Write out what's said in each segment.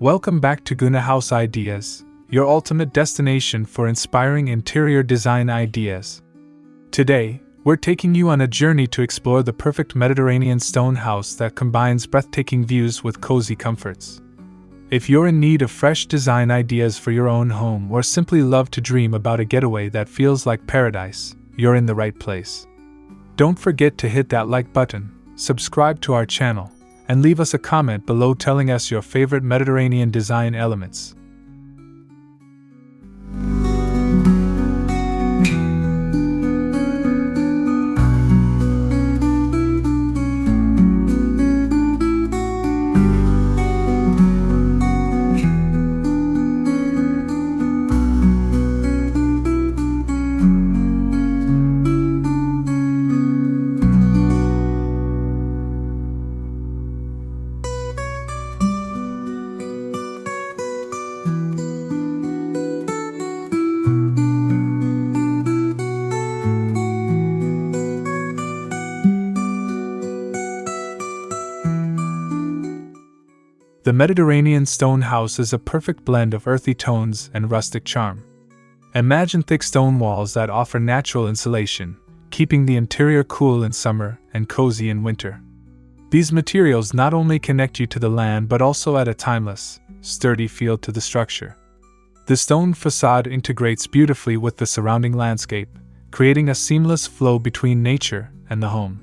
Welcome back to Guna House Ideas, your ultimate destination for inspiring interior design ideas. Today, we're taking you on a journey to explore the perfect Mediterranean stone house that combines breathtaking views with cozy comforts. If you're in need of fresh design ideas for your own home or simply love to dream about a getaway that feels like paradise, you're in the right place. Don't forget to hit that like button, subscribe to our channel, and leave us a comment below telling us your favorite Mediterranean design elements. The Mediterranean stone house is a perfect blend of earthy tones and rustic charm. Imagine thick stone walls that offer natural insulation, keeping the interior cool in summer and cozy in winter. These materials not only connect you to the land but also add a timeless, sturdy feel to the structure. The stone facade integrates beautifully with the surrounding landscape, creating a seamless flow between nature and the home.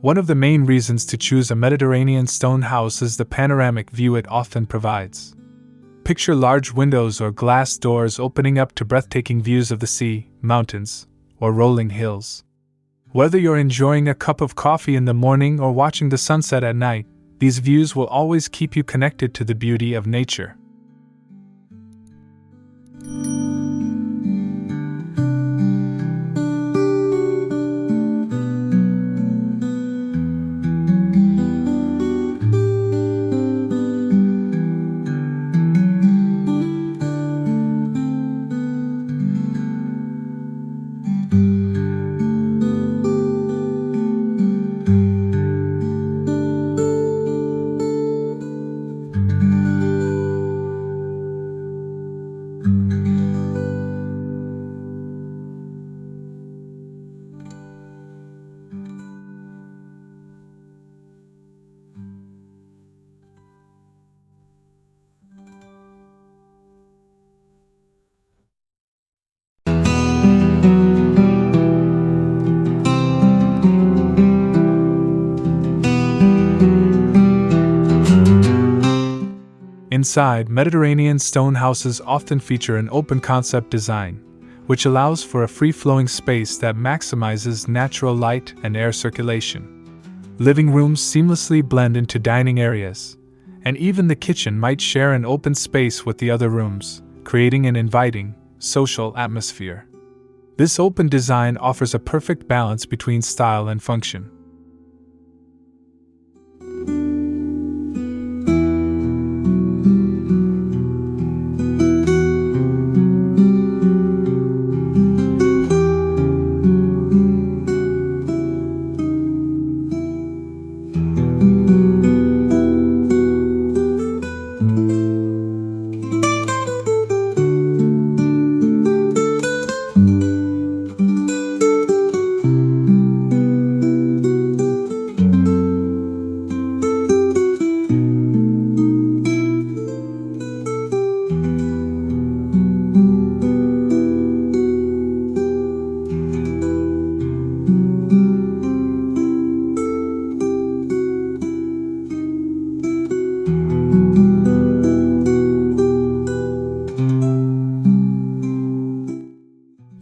One of the main reasons to choose a Mediterranean stone house is the panoramic view it often provides. Picture large windows or glass doors opening up to breathtaking views of the sea, mountains, or rolling hills. Whether you're enjoying a cup of coffee in the morning or watching the sunset at night, these views will always keep you connected to the beauty of nature. Inside, Mediterranean stone houses often feature an open-concept design, which allows for a free-flowing space that maximizes natural light and air circulation. Living rooms seamlessly blend into dining areas, and even the kitchen might share an open space with the other rooms, creating an inviting, social atmosphere. This open design offers a perfect balance between style and function.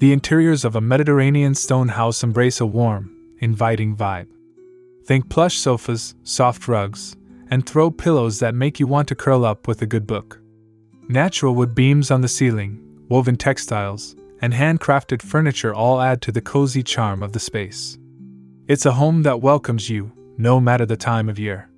The interiors of a Mediterranean stone house embrace a warm, inviting vibe. Think plush sofas, soft rugs, and throw pillows that make you want to curl up with a good book. Natural wood beams on the ceiling, woven textiles, and handcrafted furniture all add to the cozy charm of the space. It's a home that welcomes you, no matter the time of year.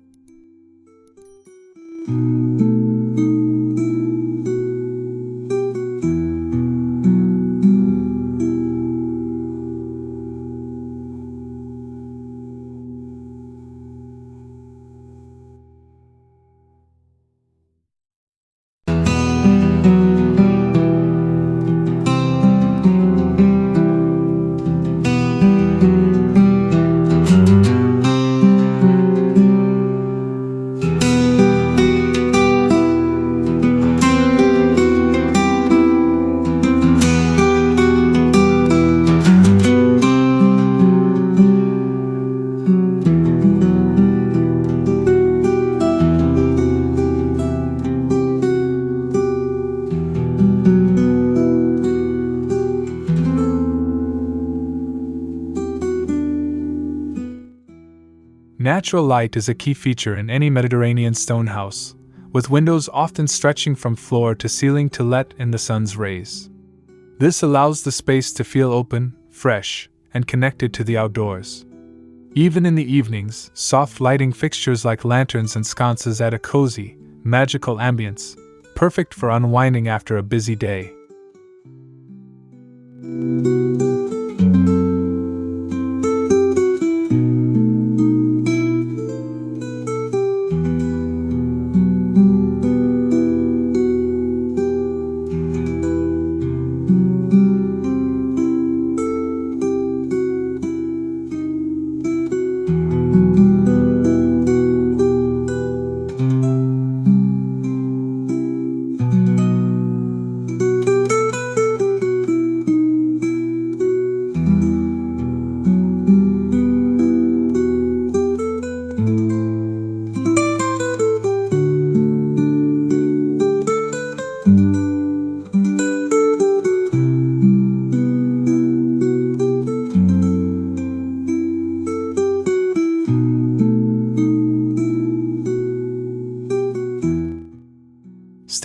Natural light is a key feature in any Mediterranean stone house, with windows often stretching from floor to ceiling to let in the sun's rays. This allows the space to feel open, fresh, and connected to the outdoors. Even in the evenings, soft lighting fixtures like lanterns and sconces add a cozy, magical ambience, perfect for unwinding after a busy day.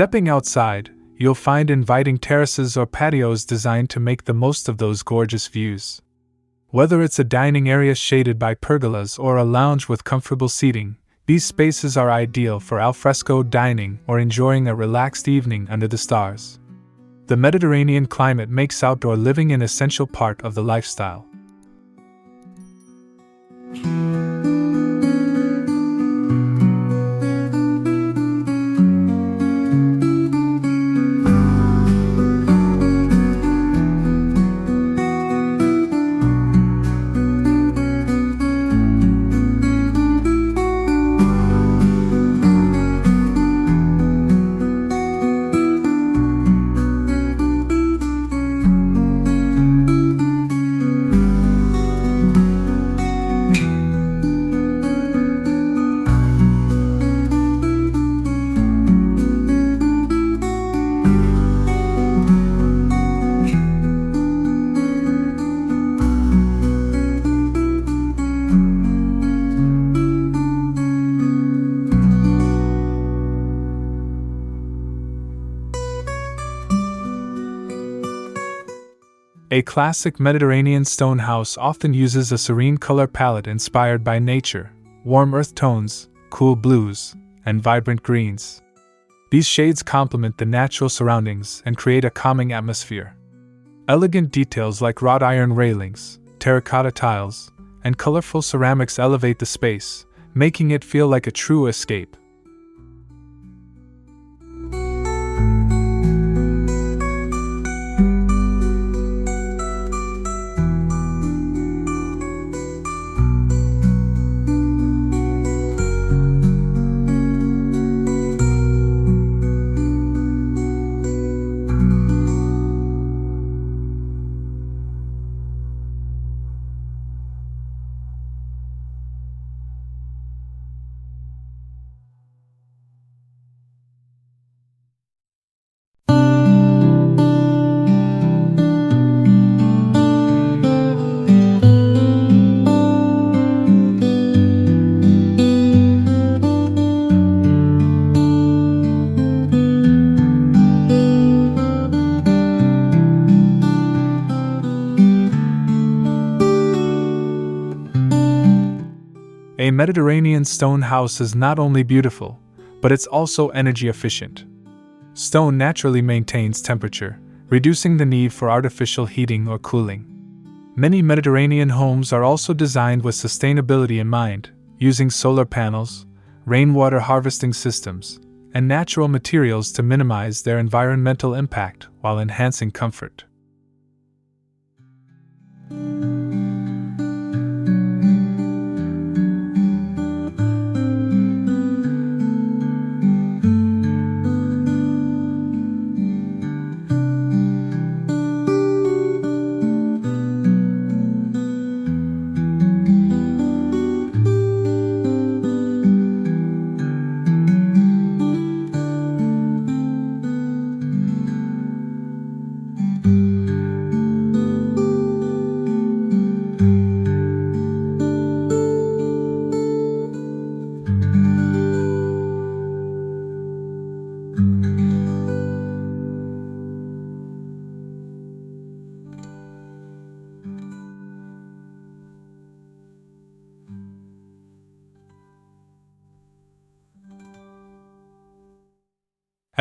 Stepping outside, you'll find inviting terraces or patios designed to make the most of those gorgeous views. Whether it's a dining area shaded by pergolas or a lounge with comfortable seating, these spaces are ideal for alfresco dining or enjoying a relaxed evening under the stars. The Mediterranean climate makes outdoor living an essential part of the lifestyle. A classic Mediterranean stone house often uses a serene color palette inspired by nature, warm earth tones, cool blues, and vibrant greens. These shades complement the natural surroundings and create a calming atmosphere. Elegant details like wrought iron railings, terracotta tiles, and colorful ceramics elevate the space, making it feel like a true escape. Mediterranean stone house is not only beautiful, but it's also energy efficient. Stone naturally maintains temperature, reducing the need for artificial heating or cooling. Many Mediterranean homes are also designed with sustainability in mind, using solar panels, rainwater harvesting systems, and natural materials to minimize their environmental impact while enhancing comfort.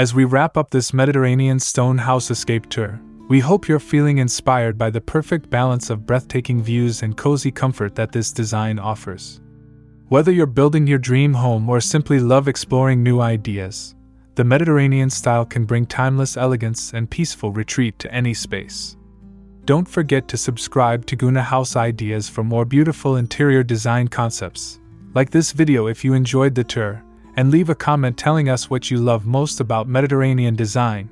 As we wrap up this Mediterranean stone house escape tour, we hope you're feeling inspired by the perfect balance of breathtaking views and cozy comfort that this design offers. Whether you're building your dream home or simply love exploring new ideas, the Mediterranean style can bring timeless elegance and peaceful retreat to any space. Don't forget to subscribe to Guna House Ideas for more beautiful interior design concepts. Like this video if you enjoyed the tour, and leave a comment telling us what you love most about Mediterranean design.